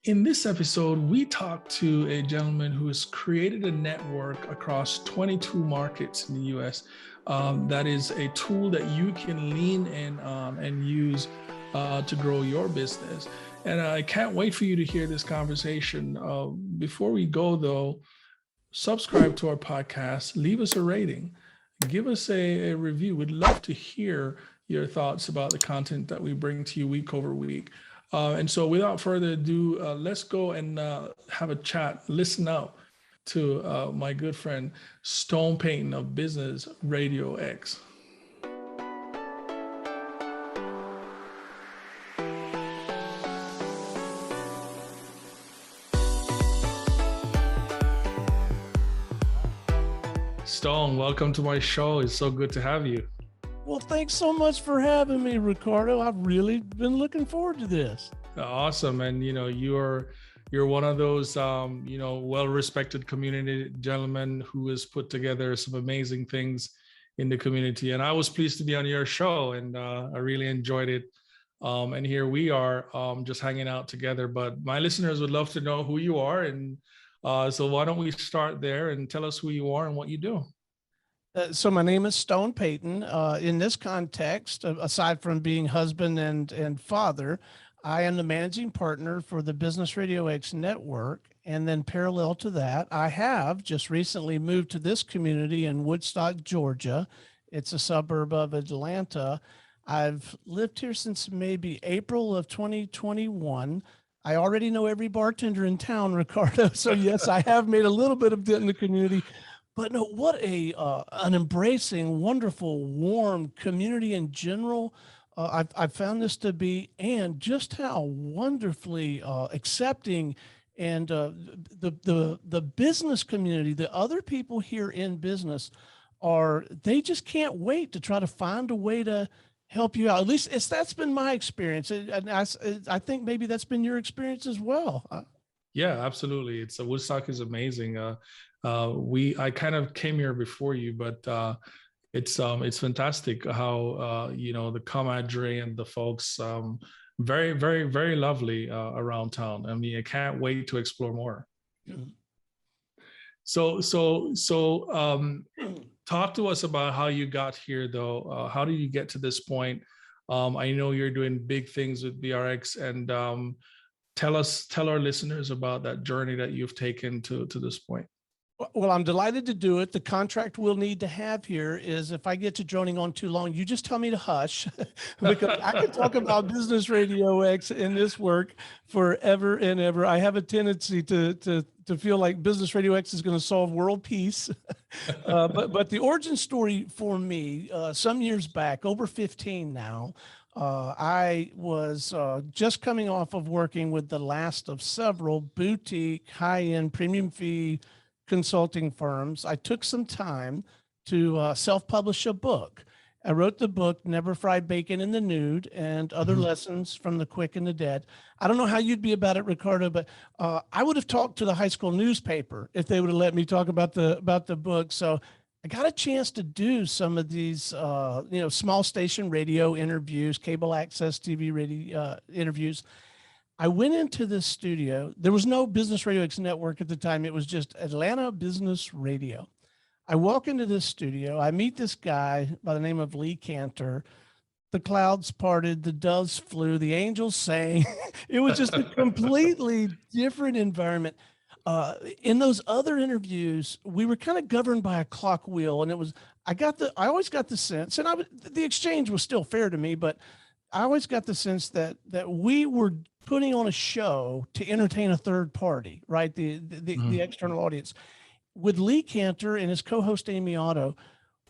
In this episode, we talk to a gentleman who has created a network across 22 markets in the US. That is a tool that you can lean in on and use to grow your business. And I can't wait for you to hear this conversation. Before we go, though, subscribe to our podcast, leave us a rating, give us a review. We'd love to hear your thoughts about the content that we bring to you week over week. And so without further ado, let's go and have a chat, listen out to my good friend, Stone Payton of Business RadioX. Stone, welcome to my show. It's so good to have you. Well, thanks so much for having me, Ricardo. I've really been looking forward to this. Awesome. And, you're one of those, well-respected community gentlemen who has put together some amazing things in the community. And I was pleased to be on your show, and I really enjoyed it. And here we are just hanging out together. But my listeners would love to know who you are. And so why don't we start there and tell us who you are and what you do? So my name is Stone Payton. In this context, aside from being husband and father, I am the managing partner for the Business RadioX network. And then parallel to that, I have just recently moved to this community in Woodstock, Georgia. It's a suburb of Atlanta. I've lived here since maybe April of 2021. I already know every bartender in town, Ricardo. So yes, I have made a little bit of dent in the community. But no, what an embracing, wonderful, warm community in general. I've found this to be, and just how wonderfully accepting, and the business community, the other people here in business they just can't wait to try to find a way to help you out. At least that's been my experience, and I think maybe that's been your experience as well. Yeah, absolutely. Woodstock is amazing. I kind of came here before you, but it's fantastic how the comradre and the folks very, very, very lovely around town. I mean, I can't wait to explore more. So talk to us about how you got here, though. How did you get to this point? I know you're doing big things with BRX, and tell our listeners about that journey that you've taken to this point. Well, I'm delighted to do it. The contract we'll need to have here is if I get to droning on too long, you just tell me to hush, because I can talk about Business RadioX and this work forever and ever. I have a tendency to feel like Business RadioX is going to solve world peace. But the origin story for me, some years back, over 15 now, I was just coming off of working with the last of several boutique, high-end, premium fee consulting firms. I took some time to self-publish a book. I wrote the book, Never Fry Bacon in the Nude, and Other Lessons from the Quick and the Dead. I don't know how you'd be about it, Ricardo, but I would have talked to the high school newspaper if they would have let me talk about the book. So I got a chance to do some of these, small station radio interviews, cable access TV radio interviews. I went into this studio. There was no Business RadioX network at the time. It was just Atlanta Business Radio. I walk into this studio. I meet this guy by the name of Lee Cantor. The clouds parted, the doves flew, the angels sang. It was just a completely different environment. In those other interviews, we were kind of governed by a clock wheel, and I always got the sense, and the exchange was still fair to me, but I always got the sense that we were putting on a show to entertain a third party, right? The external audience. With Lee Cantor and his co-host Amy Otto,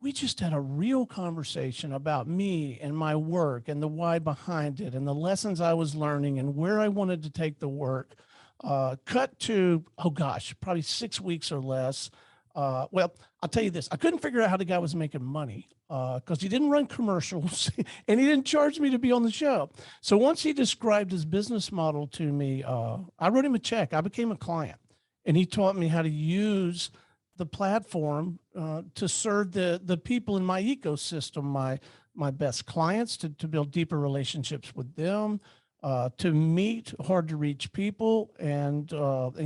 we just had a real conversation about me and my work and the why behind it and the lessons I was learning and where I wanted to take the work. Cut to, probably 6 weeks or less. Well, I'll tell you this. I couldn't figure out how the guy was making money because he didn't run commercials and he didn't charge me to be on the show. So once he described his business model to me, I wrote him a check. I became a client, and he taught me how to use the platform to serve the people in my ecosystem, my best clients, to build deeper relationships with them, to meet hard to reach people and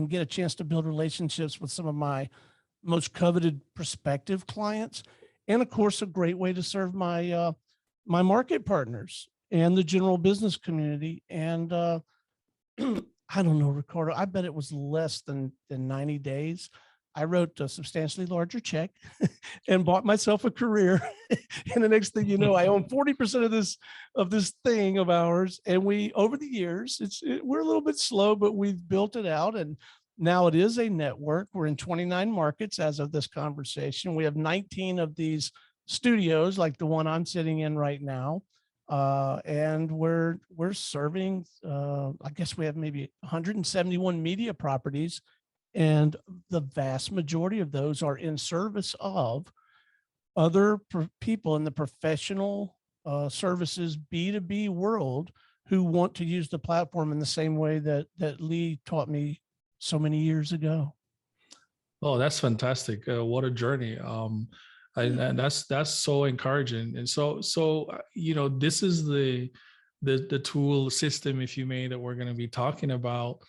get a chance to build relationships with some of my most coveted prospective clients. And of course, a great way to serve my my market partners and the general business community. And I don't know, Ricardo, I bet it was less than 90 days. I wrote a substantially larger check and bought myself a career. And the next thing you know, I own 40% of this thing of ours. And we, over the years, we're a little bit slow, but we've built it out. And now it is a network. We're in 29 markets as of this conversation. We have 19 of these studios, like the one I'm sitting in right now. And we're serving, I guess we have maybe 171 media properties, and the vast majority of those are in service of other people in the professional services B2B world who want to use the platform in the same way that Lee taught me so many years ago. Oh, that's fantastic. What a journey. And that's so encouraging. And so this is the tool system, if you may, that we're going to be talking about,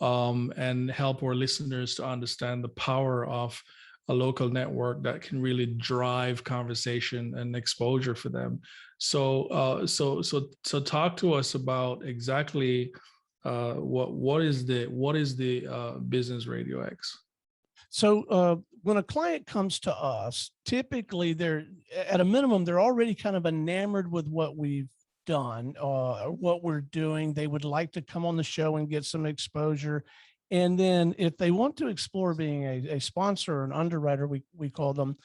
and help our listeners to understand the power of a local network that can really drive conversation and exposure for them. So talk to us about exactly what is the Business RadioX. So when a client comes to us, typically they're at a minimum, they're already kind of enamored with what we've done, what we're doing. They would like to come on the show and get some exposure. And then if they want to explore being a sponsor or an underwriter, we call them,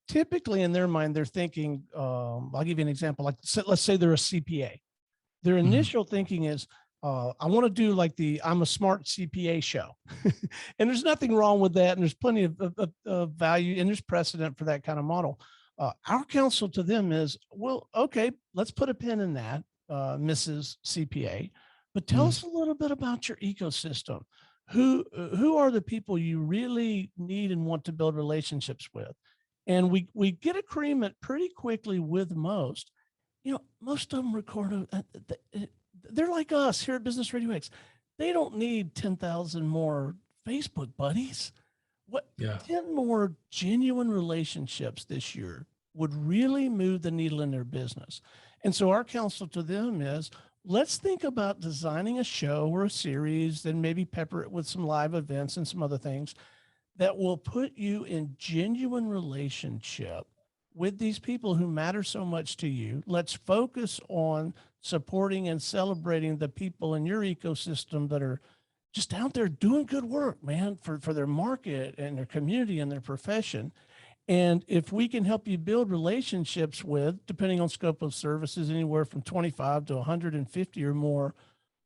typically in their mind, they're thinking, I'll give you an example. Like, let's say they're a CPA. Their initial thinking is, I want to do like the I'm a Smart CPA show. And there's nothing wrong with that. And there's plenty of value, and there's precedent for that kind of model. Our counsel to them is, well, okay, let's put a pin in that, Mrs. CPA, but tell us a little bit about your ecosystem. Who are the people you really need and want to build relationships with? And we get agreement pretty quickly with most. You know, most of them, Ricardo, they're like us here at Business RadioX. They don't need 10,000 more Facebook buddies. 10 more genuine relationships this year would really move the needle in their business. And so our counsel to them is, let's think about designing a show or a series, and maybe pepper it with some live events and some other things that will put you in genuine relationship with these people who matter so much to you. Let's focus on supporting and celebrating the people in your ecosystem that are just out there doing good work, man, for their market and their community and their profession. And if we can help you build relationships with, depending on scope of services, anywhere from 25 to 150 or more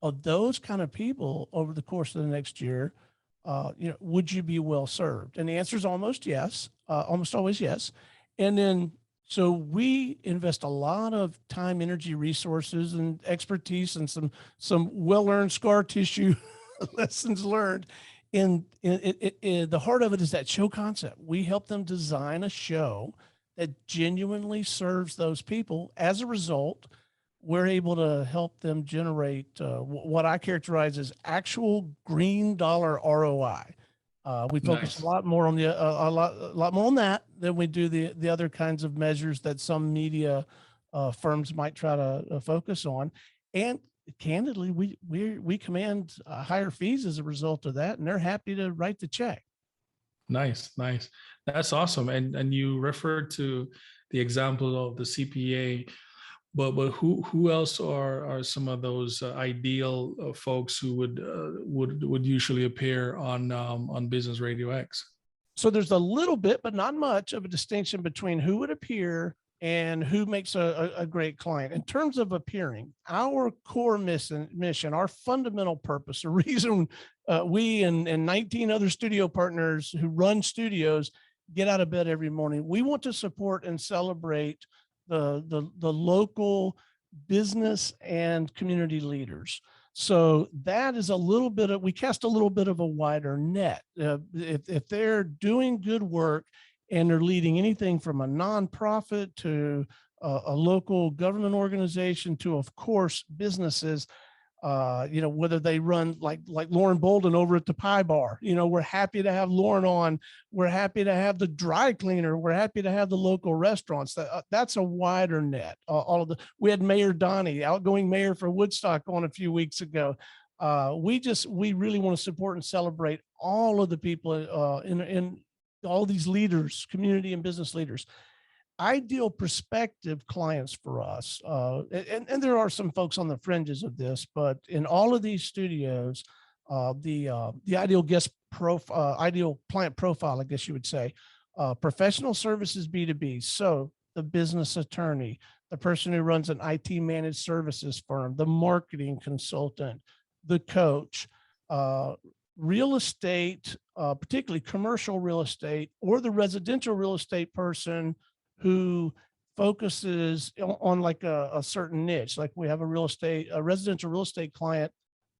of those kind of people over the course of the next year, would you be well served? And the answer is almost yes, almost always yes. And then, so we invest a lot of time, energy, resources, and expertise, and some well-earned scar tissue lessons learned. In the heart of it is that show concept. We help them design a show that genuinely serves those people. As a result, we're able to help them generate what I characterize as actual green dollar ROI. We focus a lot more on a lot more on that than we do the other kinds of measures that some media firms might try to focus on. And candidly, we command higher fees as a result of that, and they're happy to write the check. Nice. That's awesome. And you referred to the example of the CPA, but who else are some of those ideal folks who would usually appear on Business RadioX? So there's a little bit, but not much, of a distinction between who would appear and who makes a great client. In terms of appearing, our core mission, our fundamental purpose, the reason we and 19 other studio partners who run studios get out of bed every morning, we want to support and celebrate the local business and community leaders. So that is a little bit of, we cast a little bit of a wider net. If they're doing good work and they're leading anything from a nonprofit to a local government organization to, of course, businesses, Whether they run like Lauren Bolden over at the Pie Bar, we're happy to have Lauren on. We're happy to have the dry cleaner. We're happy to have the local restaurants. That's a wider net. We had Mayor Donnie, outgoing mayor for Woodstock, on a few weeks ago. We really want to support and celebrate all of the people in all these leaders, community and business leaders. Ideal prospective clients for us. And there are some folks on the fringes of this, but in all of these studios, the ideal ideal client profile, I guess you would say, professional services B2B. So the business attorney, the person who runs an IT managed services firm, the marketing consultant, the coach, real estate, particularly commercial real estate, or the residential real estate person who focuses on like a certain niche. Like we have a residential real estate client,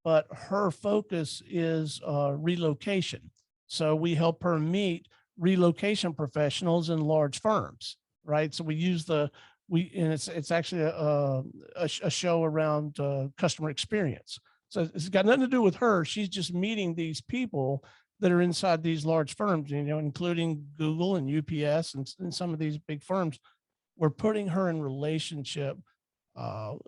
but her focus is relocation. So we help her meet relocation professionals in large firms, right? So we use and it's actually a show around customer experience. So it's got nothing to do with her. She's just meeting these people that are inside these large firms, including Google and UPS and some of these big firms. We're putting her in relationship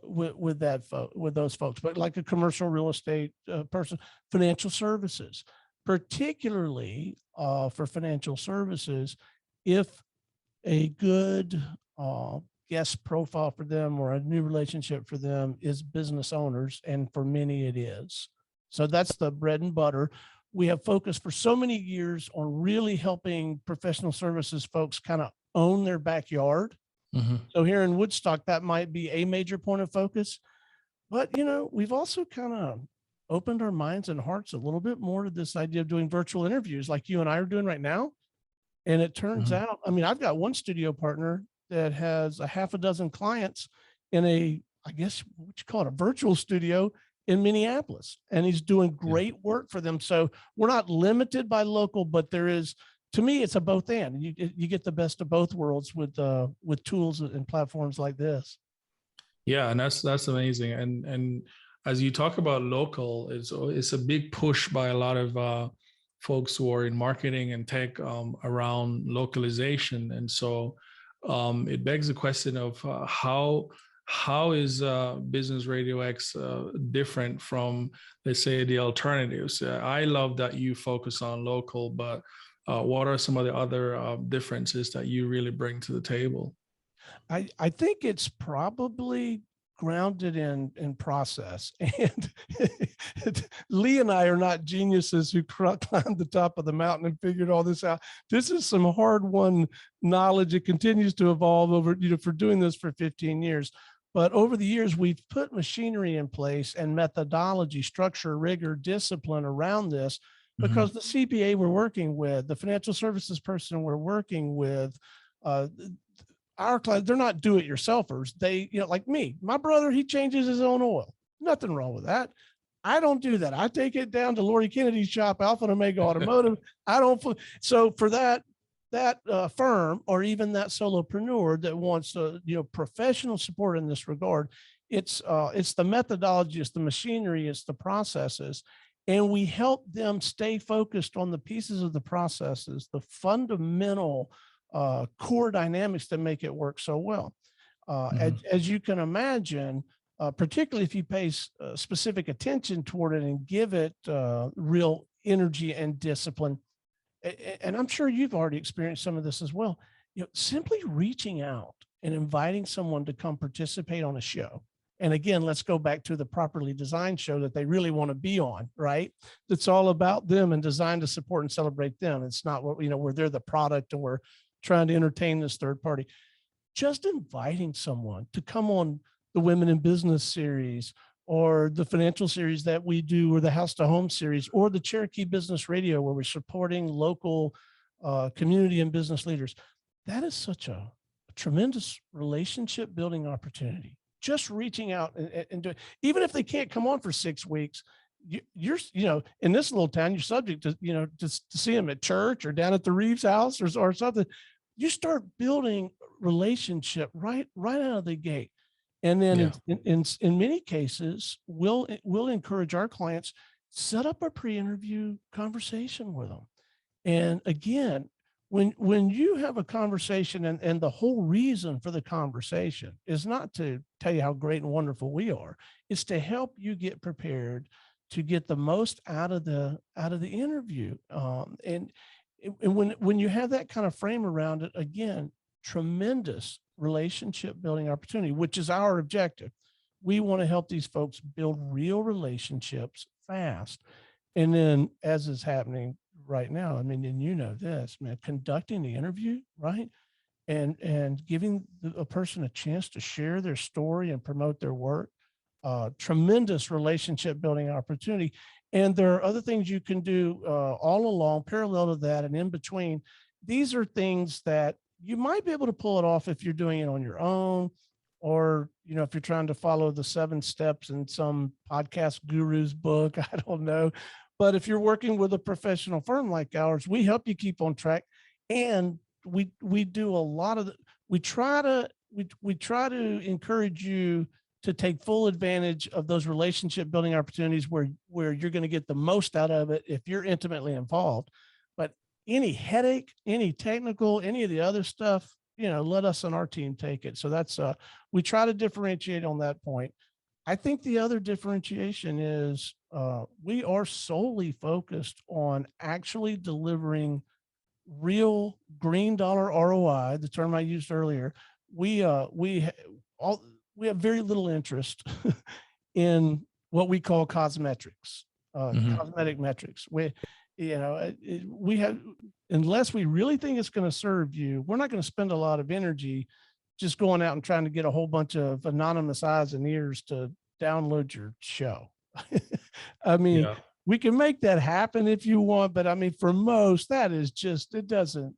with those folks, but like a commercial real estate person, financial services, particularly for financial services, if a good guest profile for them or a new relationship for them is business owners, and for many it is. So that's the bread and butter. We have focused for so many years on really helping professional services folks kind of own their backyard. Mm-hmm. So here in Woodstock, that might be a major point of focus. But, we've also kind of opened our minds and hearts a little bit more to this idea of doing virtual interviews like you and I are doing right now. And it turns out, I've got one studio partner that has a half a dozen clients in I guess what you call it, a virtual studio in Minneapolis, and he's doing great work for them. So we're not limited by local, but there is, to me, it's a both and. You get the best of both worlds with tools and platforms like this. Yeah, and that's amazing. And as you talk about local, it's a big push by a lot of folks who are in marketing and tech around localization, and so it begs the question of how is Business RadioX different from, let's say, the alternatives? I love that you focus on local, but what are some of the other differences that you really bring to the table? I think it's probably grounded in process. And Lee and I are not geniuses who climbed the top of the mountain and figured all this out. This is some hard-won knowledge. It continues to evolve over, for doing this for 15 years. But over the years, we've put machinery in place and methodology, structure, rigor, discipline around this, because the CPA we're working with, the financial services person we're working with, our clients, they're not do-it-yourselfers. They, like me, my brother, he changes his own oil. Nothing wrong with that. I don't do that. I take it down to Lori Kennedy's shop, Alpha and Omega Automotive. I don't. So for that firm, or even that solopreneur that wants professional support in this regard, it's the methodology, it's the machinery, it's the processes, and we help them stay focused on the pieces of the processes, the fundamental core dynamics that make it work so well. As you can imagine, particularly if you pay specific attention toward it and give it real energy and discipline. And I'm sure you've already experienced some of this as well. Simply reaching out and inviting someone to come participate on a show. And again, let's go back to the properly designed show that they really want to be on, right? It's all about them and designed to support and celebrate them. It's not what, where they're the product and we're trying to entertain this third party. Just inviting someone to come on the Women in Business series, or the financial series that we do, or the House to Home series, or the Cherokee Business Radio, where we're supporting local community and business leaders. That is such a tremendous relationship building opportunity. Just reaching out and doing, even if they can't come on for 6 weeks, you're in this little town, you're subject to, to see them at church or down at the Reeves house or something. You start building relationship right out of the gate. And then Yeah. in many cases, we'll encourage our clients, set up a pre-interview conversation with them. And again, when you have a conversation, and the whole reason for the conversation is not to tell you how great and wonderful we are, it's to help you get prepared to get the most out of the interview. And when you have that kind of frame around it, again, tremendous relationship building opportunity, which is our objective. We want to help these folks build real relationships fast. And then, as is happening right now, I mean, and you know this, man, conducting the interview, right? And giving a person a chance to share their story and promote their work, tremendous relationship building opportunity. And there are other things you can do all along, parallel to that, and in between. These are things that you might be able to pull it off if you're doing it on your own, or if you're trying to follow the 7 steps in some podcast guru's book. I don't know. But if you're working with a professional firm like ours, we help you keep on track. And we do a lot of we try to encourage you to take full advantage of those relationship building opportunities where you're going to get the most out of it if you're intimately involved. But any headache, any technical, any of the other stuff, let us on our team take it. So that's we try to differentiate on that point. I think the other differentiation is we are solely focused on actually delivering real green dollar ROI, the term I used earlier. We have very little interest in what we call cosmetics, cosmetic metrics. We have, unless we really think it's going to serve you, we're not going to spend a lot of energy just going out and trying to get a whole bunch of anonymous eyes and ears to download your show. I mean, we can make that happen if you want, but I mean, for most, that is just, it doesn't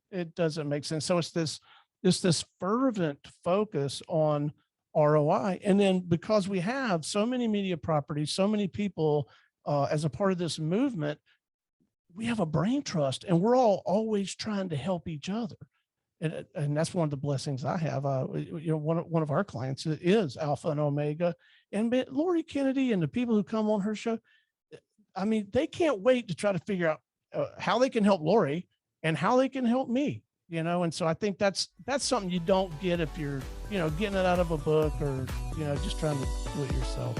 make sense. So it's this fervent focus on ROI. And then because we have so many media properties, so many people as a part of this movement, we have a brain trust, and we're all always trying to help each other. And that's one of the blessings I have. One of our clients is Alpha and Omega, and Lori Kennedy and the people who come on her show, I mean, they can't wait to try to figure out how they can help Lori and how they can help me, And so I think that's something you don't get if you're, getting it out of a book or, just trying to do it yourself.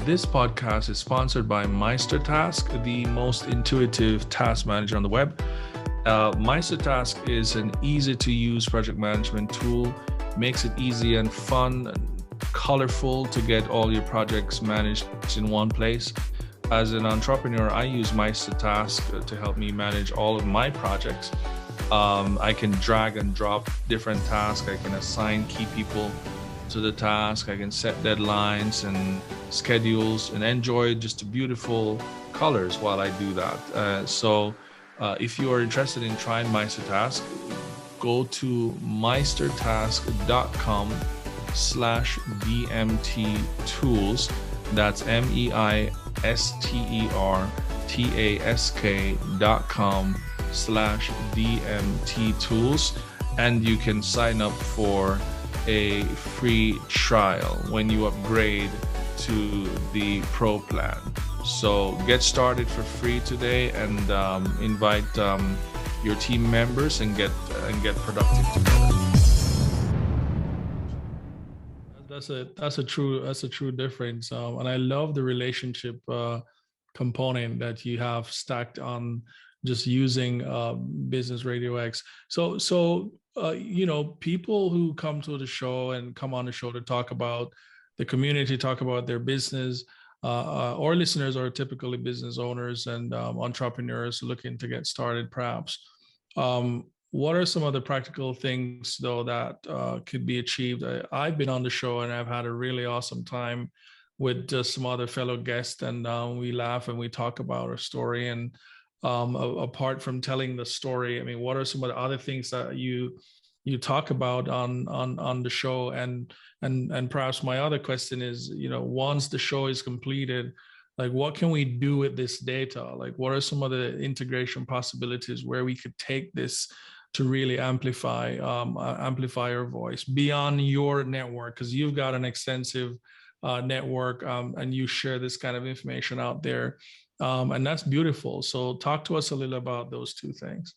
This podcast is sponsored by MeisterTask, the most intuitive task manager on the web. MeisterTask is an easy-to-use project management tool. Makes it easy and fun and colorful to get all your projects managed in one place. As an entrepreneur, I use MeisterTask to help me manage all of my projects. I can drag and drop different tasks. I can assign key people to the task. I can set deadlines and schedules and enjoy just beautiful colors while I do that. So if you are interested in trying MeisterTask, go to meistertask.com/BMT tools. That's meistertask.com/BMT tools. And you can sign up for a free trial when you upgrade to the Pro plan. So get started for free today and invite your team members and get productive together. That's a true difference, and I love the relationship component that you have stacked on just using Business RadioX. So people who come to the show and come on the show to talk about the community, talk about their business. Our listeners are typically business owners and entrepreneurs looking to get started, perhaps. What are some of the practical things, though, that could be achieved? I've been on the show and I've had a really awesome time with just some other fellow guests, and we laugh and we talk about our story. And apart from telling the story, I mean, what are some of the other things that you talk about on the show? And perhaps my other question is, once the show is completed, like, what can we do with this data? Like, what are some of the integration possibilities where we could take this to really amplify your voice beyond your network, because you've got an extensive network, and you share this kind of information out there, and that's beautiful. So talk to us a little about those two things.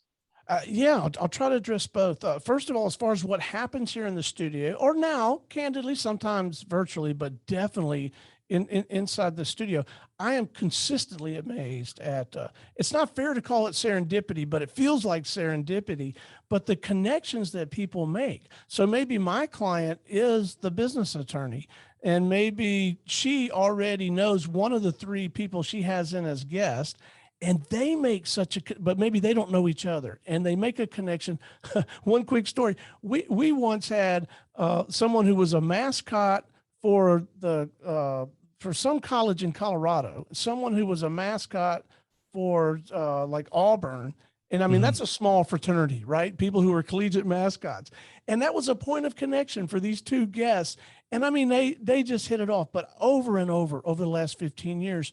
Yeah, I'll try to address both. First of all, as far as what happens here in the studio, or now, candidly, sometimes virtually, but definitely inside the studio, I am consistently amazed at. It's not fair to call it serendipity, but it feels like serendipity. But the connections that people make. So maybe my client is the business attorney, and maybe she already knows one of the three people she has in as guest, and they make but maybe they don't know each other, and they make a connection. One quick story: we once had someone who was a mascot for for some college in Colorado, someone who was a mascot for like Auburn. And I mean, that's a small fraternity, right? People who are collegiate mascots. And that was a point of connection for these two guests. And I mean, they just hit it off. But over and over the last 15 years,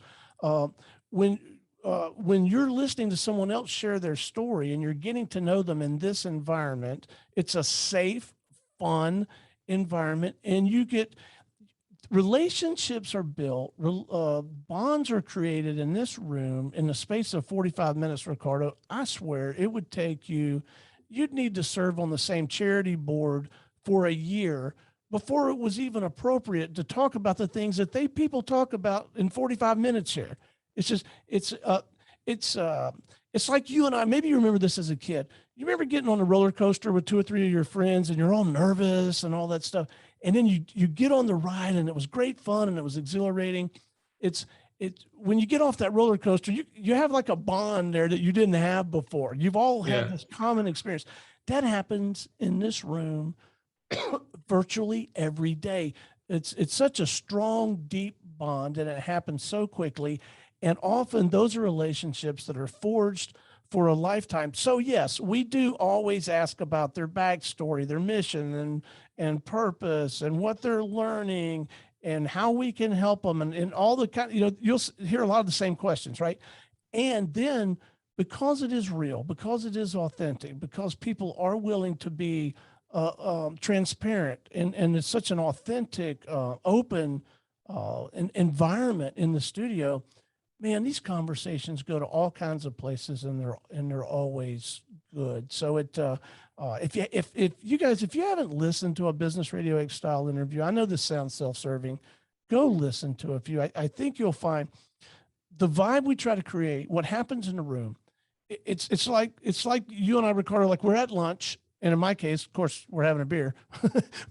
when you're listening to someone else share their story and you're getting to know them in this environment, it's a safe, fun environment, and you get relationships are built, bonds are created in this room in the space of 45 minutes, Ricardo. I swear it would take you'd need to serve on the same charity board for a year before it was even appropriate to talk about the things that people talk about in 45 minutes here. It's just, it's like you and I, maybe you remember this as a kid. You remember getting on a roller coaster with 2 or 3 of your friends and you're all nervous and all that stuff. And then you get on the ride and it was great fun and it was exhilarating. It's when you get off that roller coaster, you have like a bond there that you didn't have before. You've all had this common experience. That happens in this room virtually every day. It's such a strong, deep bond, and it happens so quickly. And often those are relationships that are forged for a lifetime. So yes, we do always ask about their backstory, their mission and purpose, and what they're learning and how we can help them, and all the kind, you'll hear a lot of the same questions, right? And then because it is real, because it is authentic, because people are willing to be transparent, and it's such an authentic, open environment in the studio, man, these conversations go to all kinds of places, and they're always good. So if you guys, if you haven't listened to a Business RadioX style interview, I know this sounds self-serving, go listen to a few. I think you'll find the vibe we try to create, what happens in the room. It's like you and I, Ricardo, like we're at lunch, and in my case, of course, we're having a beer,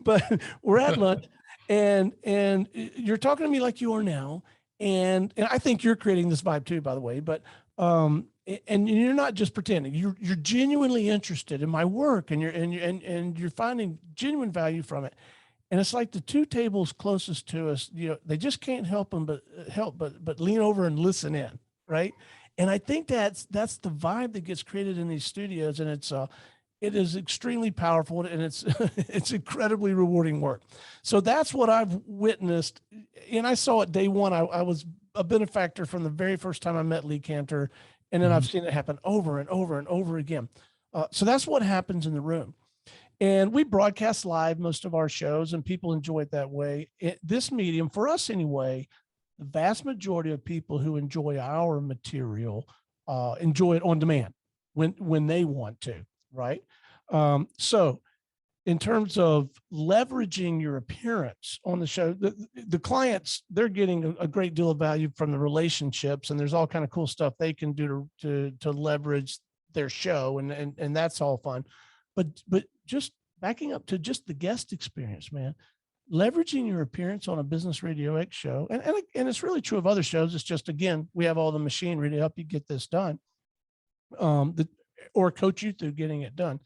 but we're at lunch, and you're talking to me like you are now. And I think you're creating this vibe too, by the way, but, and you're not just pretending, you're genuinely interested in my work, and you're finding genuine value from it. And it's like the two tables closest to us, they just can't help but lean over and listen in. Right. And I think that's the vibe that gets created in these studios. And it is extremely powerful, and it's it's incredibly rewarding work. So that's what I've witnessed, and I saw it day one. I was a benefactor from the very first time I met Lee Cantor, and then I've seen it happen over and over and over again. So that's what happens in the room. And we broadcast live most of our shows, and people enjoy it that way. This medium, for us anyway, the vast majority of people who enjoy our material enjoy it on demand when they want to. Right. So in terms of leveraging your appearance on the show, the clients, they're getting a great deal of value from the relationships, and there's all kind of cool stuff they can do to leverage their show. And that's all fun. But just backing up to just the guest experience, man, leveraging your appearance on a Business RadioX show. And it's really true of other shows. It's just, again, we have all the machinery to help you get this done. Or coach you through getting it done.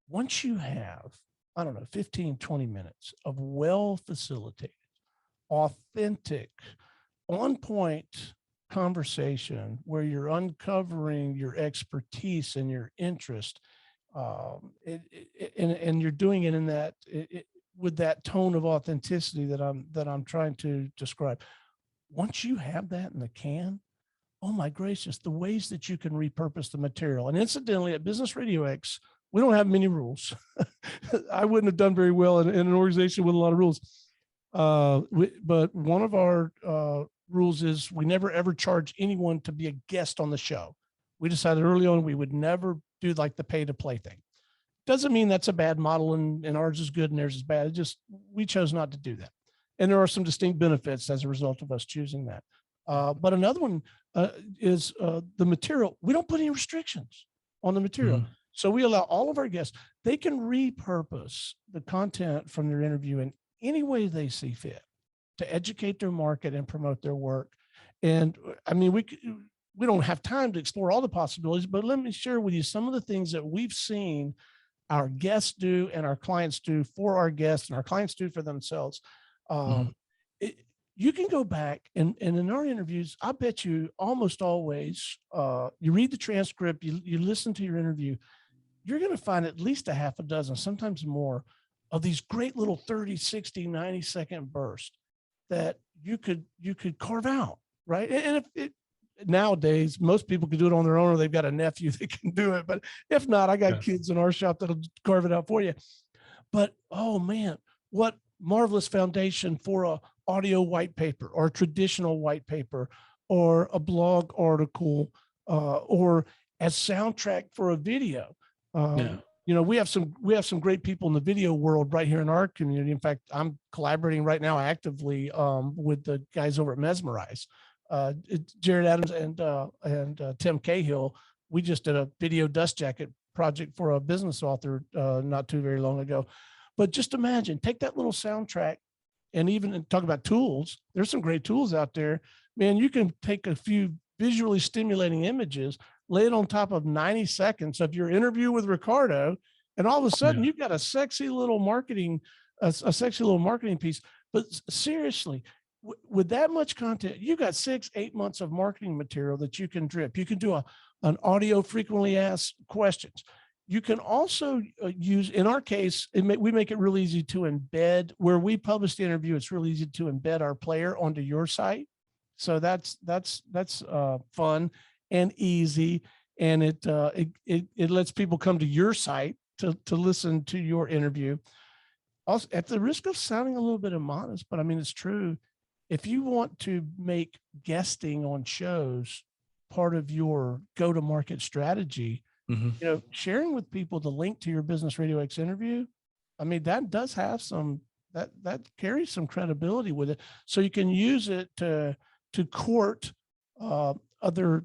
Once you have, 15, 20 minutes of well-facilitated, authentic, on-point conversation where you're uncovering your expertise and your interest, and you're doing it in that, with that tone of authenticity that I'm trying to describe. Once you have that in the can, oh my gracious, the ways that you can repurpose the material. And incidentally, at Business RadioX, we don't have many rules. I wouldn't have done very well in an organization with a lot of rules. But one of our rules is we never ever charge anyone to be a guest on the show. We decided early on we would never do like the pay to play thing. Doesn't mean that's a bad model and ours is good and theirs is bad. It just, we chose not to do that. And there are some distinct benefits as a result of us choosing that. But another one is the material. We don't put any restrictions on the material. Mm-hmm. So we allow all of our guests, they can repurpose the content from their interview in any way they see fit to educate their market and promote their work. And I mean, we don't have time to explore all the possibilities, but let me share with you some of the things that we've seen our guests do and our clients do for our guests and our clients do for themselves. You can go back and in our interviews, I bet you almost always, you read the transcript, you listen to your interview, you're going to find at least a half a dozen, sometimes more, of these great little 30, 60, 90-second bursts that you could carve out, right? And if nowadays, most people can do it on their own, or they've got a nephew that can do it. But if not, I got kids in our shop that'll carve it out for you. But, oh man, what marvelous foundation for a audio white paper or a traditional white paper or a blog article or as soundtrack for a video. You know, we have some great people in the video world right here in our community. In fact, I'm collaborating right now actively with the guys over at Mesmerize. Jared Adams and Tim Cahill. We just did a video dust jacket project for a business author not too very long ago. But just imagine, take that little soundtrack and even talk about tools. There's some great tools out there. Man, you can take a few visually stimulating images, lay it on top of 90 seconds of your interview with Ricardo, and all of a sudden you've got a sexy little marketing piece. But seriously, with that much content, you got 6-8 months of marketing material that you can drip. You can do an audio frequently asked questions. You can also use, in our case, we make it real easy to embed where we publish the interview. It's real easy to embed our player onto your site. So that's fun and easy. And it lets people come to your site to listen to your interview. Also, at the risk of sounding a little bit immodest, but I mean, it's true. If you want to make guesting on shows part of your go-to-market strategy, you know, sharing with people the link to your Business RadioX interview, I mean, that does have that carries some credibility with it. So you can use it to court other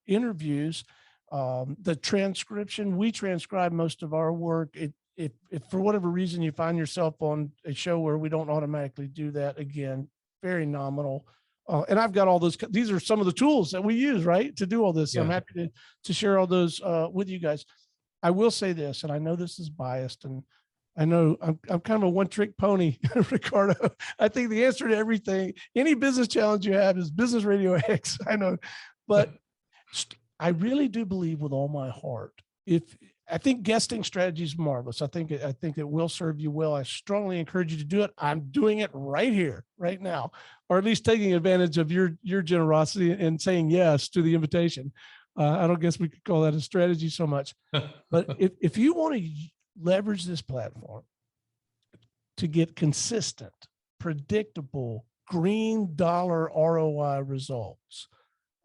interviews. The transcription, we transcribe most of our work. If for whatever reason you find yourself on a show where we don't automatically do that, again, very nominal. And I've got all those. These are some of the tools that we use, right, to do all this. So I'm happy to share all those with you guys. I will say this, and I know this is biased, and I know I'm kind of a one-trick pony, Ricardo. I think the answer to everything, any business challenge you have, is Business RadioX. I know, but I really do believe with all my heart, I think guesting strategy is marvelous. I think it will serve you well. I strongly encourage you to do it. I'm doing it right here, right now, or at least taking advantage of your generosity and saying yes to the invitation. I don't guess we could call that a strategy so much, but if you want to leverage this platform to get consistent, predictable, green dollar ROI results,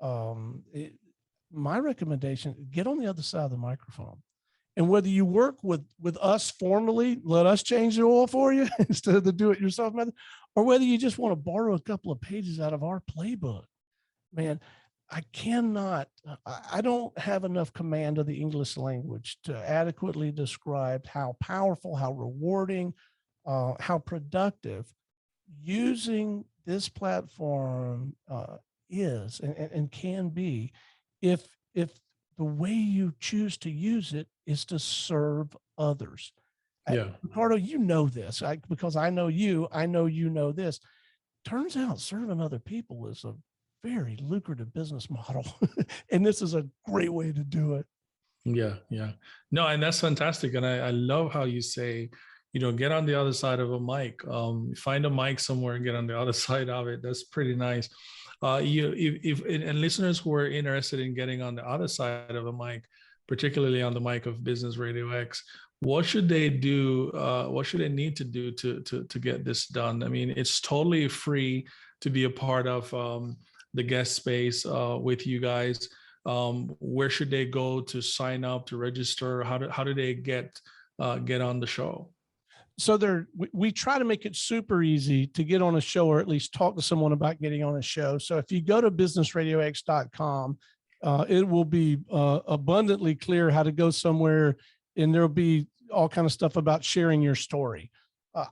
my recommendation, get on the other side of the microphone. And whether you work with us formally, let us change the oil for you instead of the do-it-yourself method, or whether you just want to borrow a couple of pages out of our playbook, man, I don't have enough command of the English language to adequately describe how powerful, how rewarding, how productive using this platform is and can be if the way you choose to use it is to serve others. Ricardo, you know this, because I know you know this. Turns out serving other people is a very lucrative business model. And this is a great way to do it. Yeah. No, and that's fantastic. And I love how you say, get on the other side of a mic. Find a mic somewhere and get on the other side of it. That's pretty nice. If and listeners who are interested in getting on the other side of a mic, particularly on the mic of Business Radio X, what should they do? What should they need to do to get this done? I mean, it's totally free to be a part of the guest space with you guys. Where should they go to sign up, to register? How do they get on the show? So we try to make it super easy to get on a show, or at least talk to someone about getting on a show. So if you go to businessradiox.com, it will be abundantly clear how to go somewhere, and there'll be all kind of stuff about sharing your story.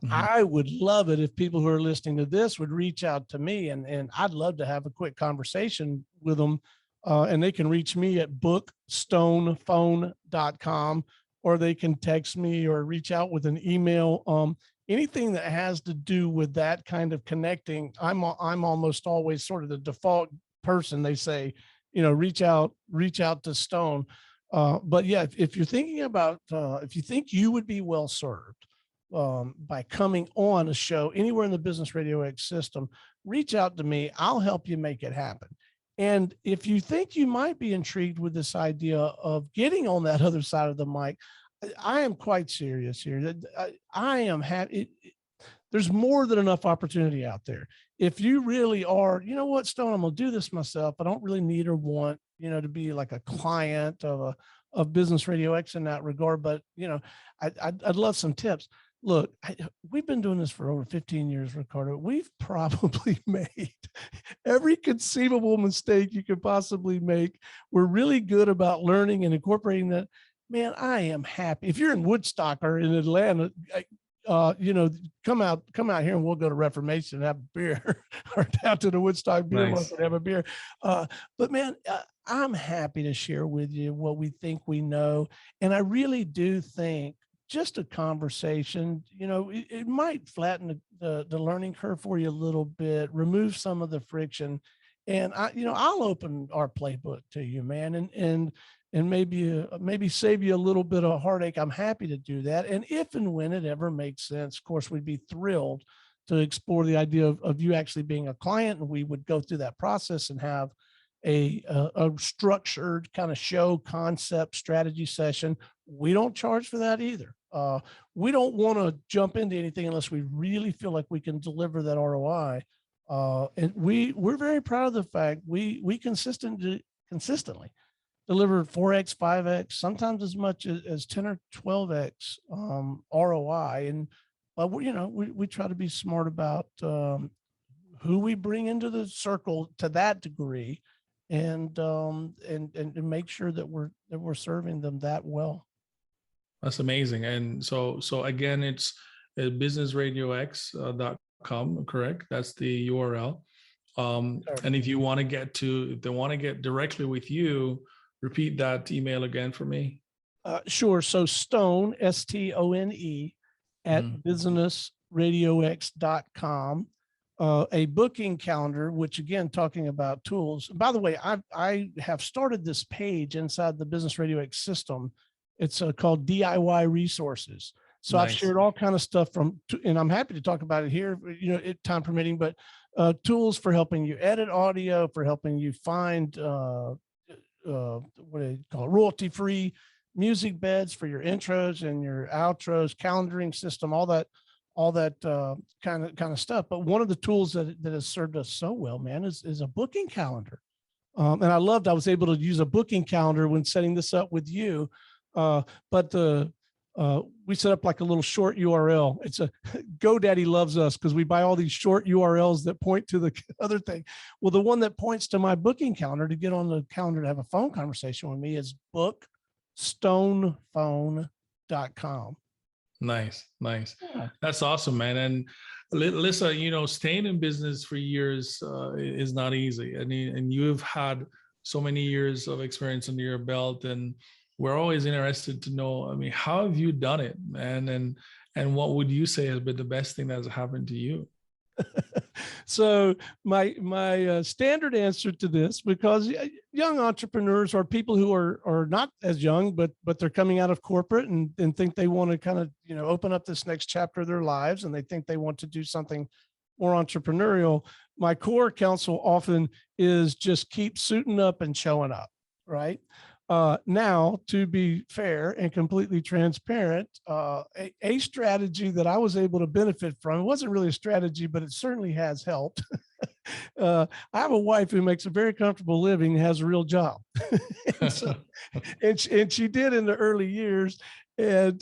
I would love it if people who are listening to this would reach out to me, and I'd love to have a quick conversation with them. And they can reach me at bookstonephone.com, or they can text me or reach out with an email. Anything that has to do with that kind of connecting, I'm almost always sort of the default person. They say, reach out to Stone. But yeah, if you're thinking about, if you think you would be well served by coming on a show anywhere in the Business Radio X system, reach out to me. I'll help you make it happen. And if you think you might be intrigued with this idea of getting on that other side of the mic, I am quite serious here. I am happy. There's more than enough opportunity out there. If you really are, you know what, Stone, I'm going to do this myself. I don't really need or want, to be like a client of Business Radio X in that regard. But, I'd love some tips. Look, we've been doing this for over 15 years, Ricardo. We've probably made every conceivable mistake you could possibly make. We're really good about learning and incorporating that. Man, I am happy. If you're in Woodstock or in Atlanta, come out here and we'll go to Reformation and have a beer, or down to the Woodstock beer market and have a beer. But man, I'm happy to share with you what we think we know. And I really do think just a conversation, it might flatten the learning curve for you a little bit, remove some of the friction. And I'll open our playbook to you, man. And maybe save you a little bit of heartache. I'm happy to do that. And if and when it ever makes sense, of course, we'd be thrilled to explore the idea of you actually being a client. And we would go through that process and have a structured kind of show concept strategy session. We don't charge for that either. We don't want to jump into anything unless we really feel like we can deliver that ROI. And we're very proud of the fact we consistently deliver 4x, 5x, sometimes as much as 10 or 12x ROI. But we try to be smart about who we bring into the circle to that degree, and make sure that we're serving them that well. That's amazing. And so again, it's businessradiox.com, correct? That's the URL. And if they want to get directly with you, repeat that email again for me. Sure. So Stone, STONE, at businessradiox.com. A booking calendar, which again, talking about tools. By the way, I have started this page inside the Business Radio X system. It's called DIY resources. So nice. I've shared all kind of stuff and I'm happy to talk about it here, time permitting, but tools for helping you edit audio, for helping you find, what do you call it, royalty-free music beds for your intros and your outros, calendaring system, all that kind of stuff. But one of the tools that has served us so well, man, is a booking calendar. And I was able to use a booking calendar when setting this up with you. But we set up like a little short URL. It's GoDaddy loves us because we buy all these short URLs that point to the other thing. Well, the one that points to my booking calendar to get on the calendar to have a phone conversation with me is bookstonephone.com. Nice. Yeah. That's awesome, man. And Lisa, staying in business for years is not easy. And you've had so many years of experience under your belt, and we're always interested to know, how have you done it, man? And what would you say has been the best thing that's happened to you? So my standard answer to this, because young entrepreneurs are people who are not as young, but they're coming out of corporate and think they want to kind of, open up this next chapter of their lives, and they think they want to do something more entrepreneurial. My core counsel often is just keep suiting up and showing up, right? Now, to be fair and completely transparent, a strategy that I was able to benefit from, it wasn't really a strategy, but it certainly has helped. I have a wife who makes a very comfortable living, has a real job. and, so, and she did in the early years. And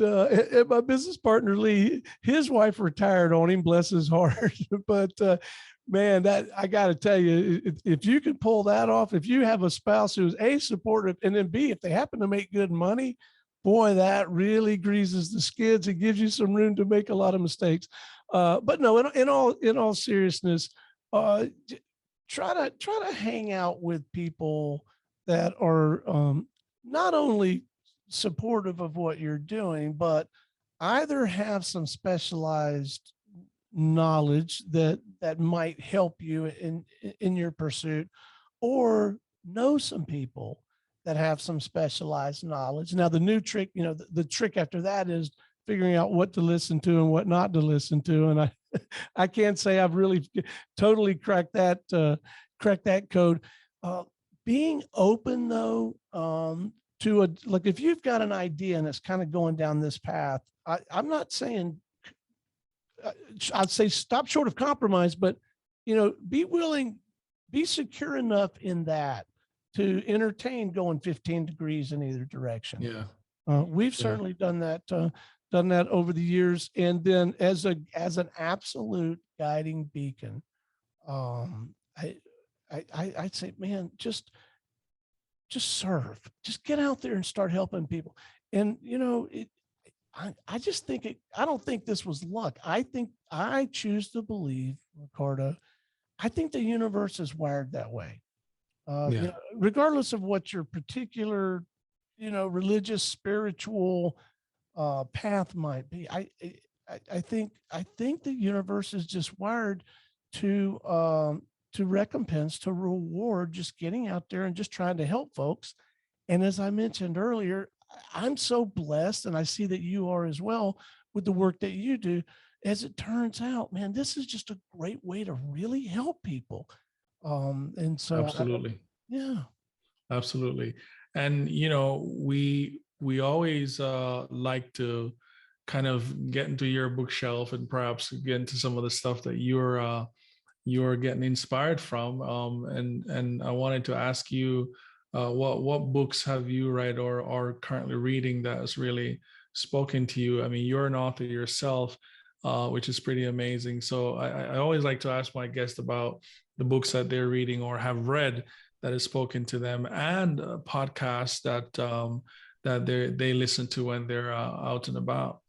my business partner, Lee, his wife retired on him, bless his heart. But man, that I got to tell you, if you can pull that off, if you have a spouse who's A, supportive, and then B, if they happen to make good money, boy, that really greases the skids. It gives you some room to make a lot of mistakes. But no, in all seriousness, try to hang out with people that are not only supportive of what you're doing, but either have some specialized knowledge that might help you in your pursuit, or know some people that have some specialized knowledge. Now, the new trick, the trick after that is figuring out what to listen to and what not to listen to. And I can't say I've really totally cracked that code. Being open though, to like, if you've got an idea and it's kind of going down this path, I'm not saying, I'd say stop short of compromise, but, be willing, be secure enough in that to entertain going 15 degrees in either direction. Yeah. We've certainly done that over the years. And then as an absolute guiding beacon, I'd say, man, just serve, just get out there and start helping people. And, I just think I don't think this was luck. I choose to believe, Ricardo, I think the universe is wired that way. Regardless of what your particular, religious, spiritual path might be, I think the universe is just wired to recompense, to reward just getting out there and just trying to help folks. And as I mentioned earlier, I'm so blessed, and I see that you are as well, with the work that you do. As it turns out, man, this is just a great way to really help people. And so absolutely. Absolutely. And, we always like to kind of get into your bookshelf and perhaps get into some of the stuff that you're getting inspired from. And I wanted to ask you, what books have you read or are currently reading that has really spoken to you? I mean, you're an author yourself, which is pretty amazing. So I always like to ask my guests about the books that they're reading or have read that has spoken to them, and podcasts that they listen to when they're out and about.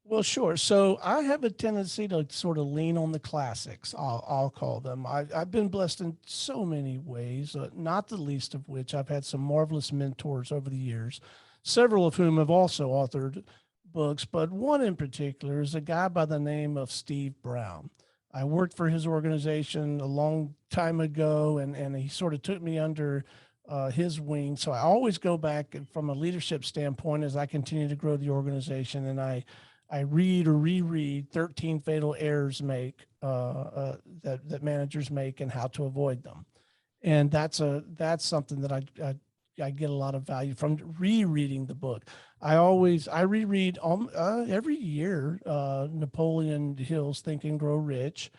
Well, sure. So I have a tendency to sort of lean on the classics. I'll call them. I've been blessed in so many ways, not the least of which I've had some marvelous mentors over the years, several of whom have also authored books, but one in particular is a guy by the name of Steve Brown. I worked for his organization a long time ago, and he sort of took me under his wing. So I always go back from a leadership standpoint as I continue to grow the organization, and I read or reread 13 fatal errors that managers make and how to avoid them. And that's something that I get a lot of value from rereading the book. I reread every year Napoleon Hill's Think and Grow Rich.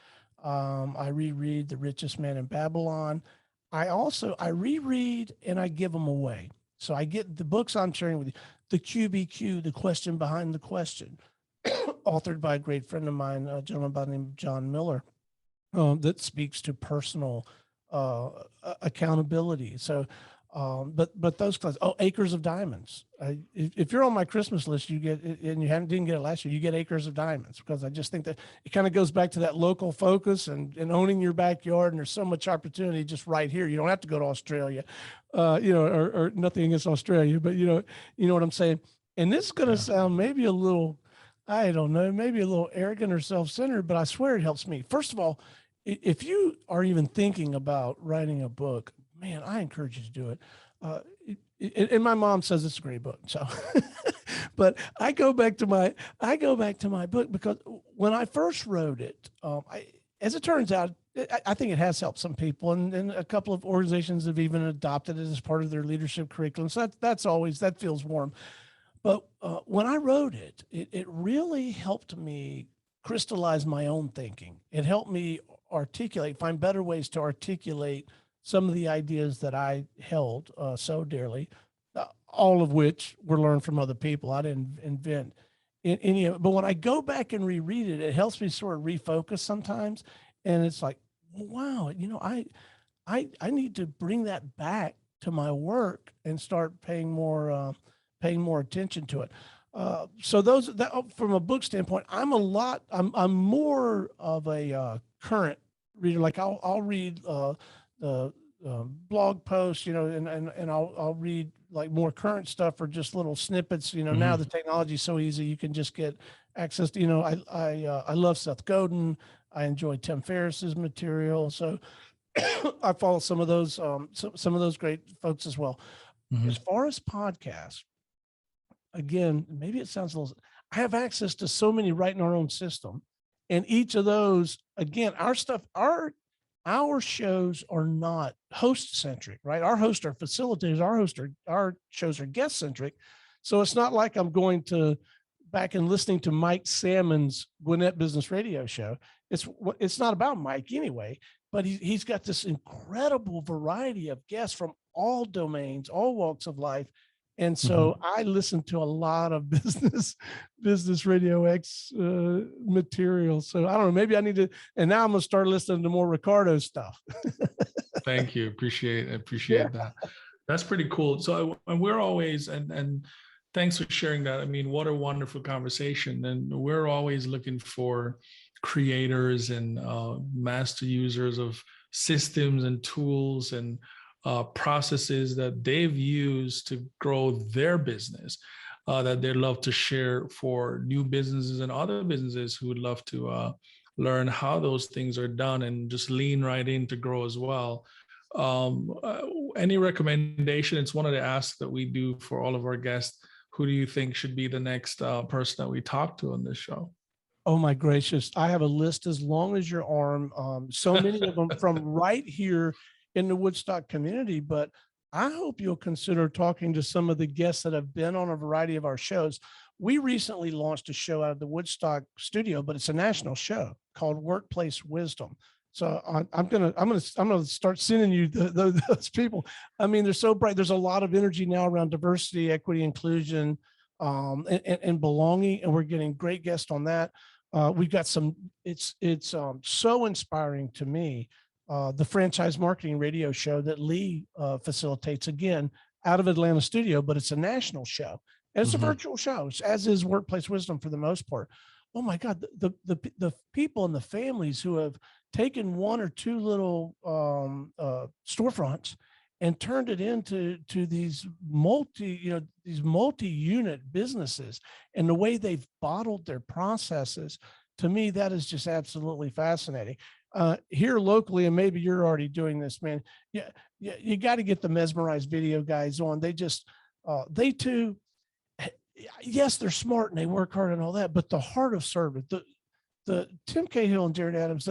I reread The Richest Man in Babylon. I reread and I give them away. So I get the books I'm sharing with you, the QBQ, The Question Behind the Question, authored by a great friend of mine, a gentleman by the name of John Miller, that speaks to personal accountability. So, but those classes, Acres of Diamonds. If you're on my Christmas list, you get, and you didn't get it last year, you get Acres of Diamonds, because I just think that it kind of goes back to that local focus and owning your backyard. And there's so much opportunity just right here. You don't have to go to Australia, or nothing against Australia, but you know what I'm saying? And this is going to sound maybe a little, I don't know, maybe a little arrogant or self-centered, but I swear it helps me. First of all, if you are even thinking about writing a book, man, I encourage you to do it. Uh, and my mom says it's a great book. So, but I go back to my book because when I first wrote it, as it turns out, I think it has helped some people, and a couple of organizations have even adopted it as part of their leadership curriculum. So that's always, that feels warm. But when I wrote it, it really helped me crystallize my own thinking. It helped me find better ways to articulate some of the ideas that I held so dearly, all of which were learned from other people. I didn't invent any of it. But when I go back and reread it, it helps me sort of refocus sometimes. And it's like, wow, I need to bring that back to my work and start paying more attention to it. So from a book standpoint, I'm more of a current reader. Like I'll read the blog posts, and I'll read like more current stuff or just little snippets. Now the technology is so easy, you can just get access to. I love Seth Godin. I enjoy Tim Ferriss's material, so I follow some of those great folks as well. As far as podcasts, again, maybe it sounds a little, I have access to so many right in our own system. And each of those, again, our shows are not host centric, right? Our hosts are facilitators, our shows are guest centric. So it's not like I'm going to back and listening to Mike Salmon's Gwinnett Business Radio show. It's not about Mike anyway, but he's got this incredible variety of guests from all domains, all walks of life. And so I listen to a lot of business Radio X material. So I don't know, maybe I need to, and now I'm going to start listening to more Ricardo stuff. Thank you. Appreciate that. That's pretty cool. So, and we're always, and thanks for sharing that. I mean, what a wonderful conversation. And we're always looking for creators and master users of systems and tools and processes that they've used to grow their business, that they'd love to share for new businesses and other businesses who would love to learn how those things are done and just lean right in to grow as well. Any recommendation? It's one of the asks that we do for all of our guests. Who do you think should be the next person that we talk to on this show? Oh my gracious. I have a list as long as your arm. So many of them from right here in the Woodstock community, but I hope you'll consider talking to some of the guests that have been on a variety of our shows. We recently launched a show out of the Woodstock studio, but it's a national show called Workplace Wisdom. So I'm gonna start sending you those people. I mean, they're so bright. There's a lot of energy now around diversity, equity, inclusion, and belonging, and we're getting great guests on that. We've got some. It's so inspiring to me. The franchise marketing radio show that Lee facilitates, again, out of Atlanta studio, but it's a national show. And it's a virtual show, as is Workplace Wisdom for the most part. Oh my God, the people and the families who have taken one or two little storefronts and turned it into these multi-unit businesses, and the way they've bottled their processes, to me, that is just absolutely fascinating. Here locally, and maybe you're already doing this, man. Yeah, you got to get the Mesmerized Video guys on. They just, they too, yes, they're smart and they work hard and all that, but the heart of service, the Tim Cahill and Jared Adams,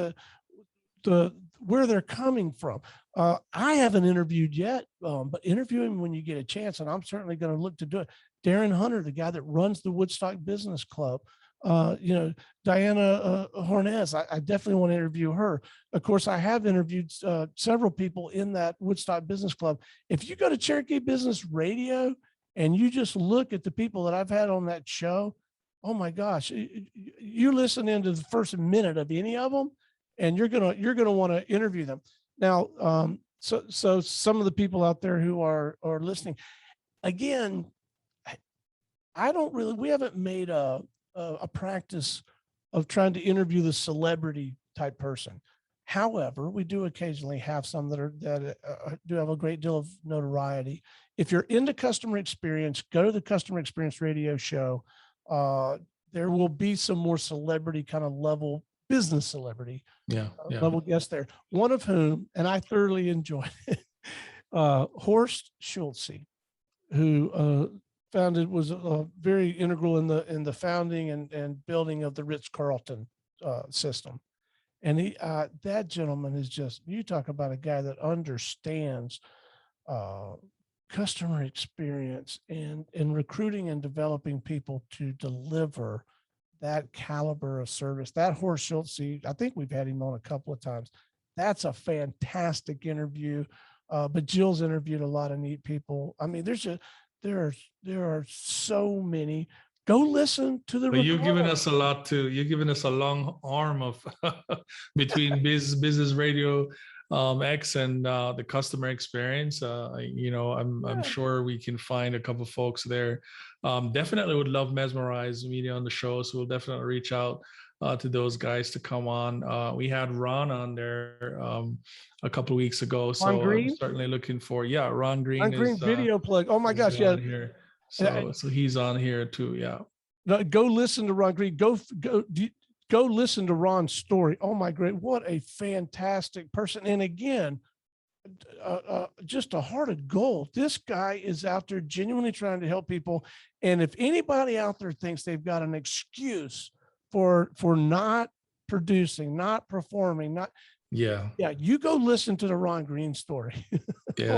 the where they're coming from. I haven't interviewed yet, but interview him when you get a chance, and I'm certainly going to look to do it. Darren Hunter, the guy that runs the Woodstock Business Club. Diana Hornez, I definitely want to interview her. Of course, I have interviewed several people in that Woodstock Business Club. If you go to Cherokee Business Radio and you just look at the people that I've had on that show, oh my gosh, you listen into the first minute of any of them, and you're gonna want to interview them. Now, so some of the people out there who are listening, again, we haven't made a practice of trying to interview the celebrity type person. However, we do occasionally have some that do have a great deal of notoriety. If you're into customer experience, go to the Customer Experience Radio show. there will be some more celebrity kind of level, business celebrity level guests there. One of whom, and I thoroughly enjoyed it, Horst Schulze, who was very integral in the founding and building of the Ritz-Carlton system. And that gentleman is just, you talk about a guy that understands customer experience and recruiting and developing people to deliver that caliber of service. That Horst Schulze, I think we've had him on a couple of times. That's a fantastic interview. But Jill's interviewed a lot of neat people. I mean, there are so many. Go listen to the. But you've given us a lot too. You've given us a long arm of between Business Radio X and the customer experience. I'm sure we can find a couple of folks there. Definitely would love Mesmerize Media on the show, so we'll definitely reach out to those guys to come on. We had Ron on there a couple of weeks ago, so I'm certainly looking for Ron Green. Ron Green video plug. Oh my gosh, yeah. Here. So he's on here too. Yeah. Go listen to Ron Green. Go listen to Ron's story. Oh my great, what a fantastic person! And again, just a heart of gold. This guy is out there genuinely trying to help people. And if anybody out there thinks they've got an excuse for not producing, not performing, you go listen to the Ron Green story. He's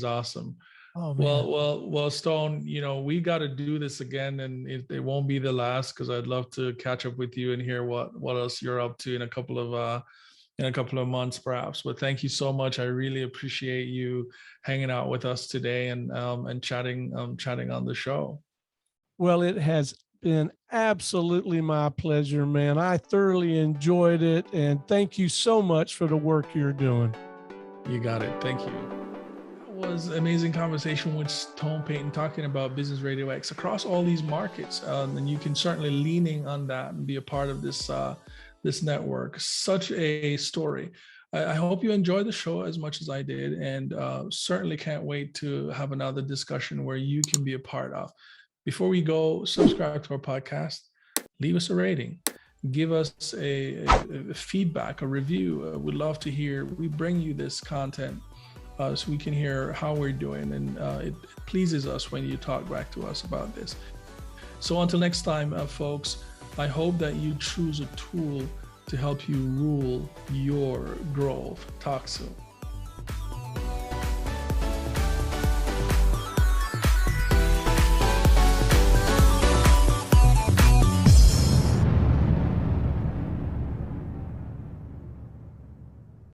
awesome. Oh, well, Stone, we got to do this again, and it won't be the last, because I'd love to catch up with you and hear what else you're up to in a couple of months, perhaps. But thank you so much. I really appreciate you hanging out with us today and chatting on the show. Well, it has been absolutely my pleasure, man. I thoroughly enjoyed it, and thank you so much for the work you're doing. You got it. Thank you. Was an amazing conversation with Stone Payton talking about Business Radio X across all these markets, and you can certainly leaning on that and be a part of this network. Such a story. I hope you enjoyed the show as much as I did, and certainly can't wait to have another discussion where you can be a part of. Before we go, subscribe to our podcast, leave us a rating, give us a feedback, a review. We'd love to hear. We bring you this content so we can hear how we're doing, and it pleases us when you talk back to us about this. So until next time, folks, I hope that you choose a tool to help you rule your growth. Talk soon.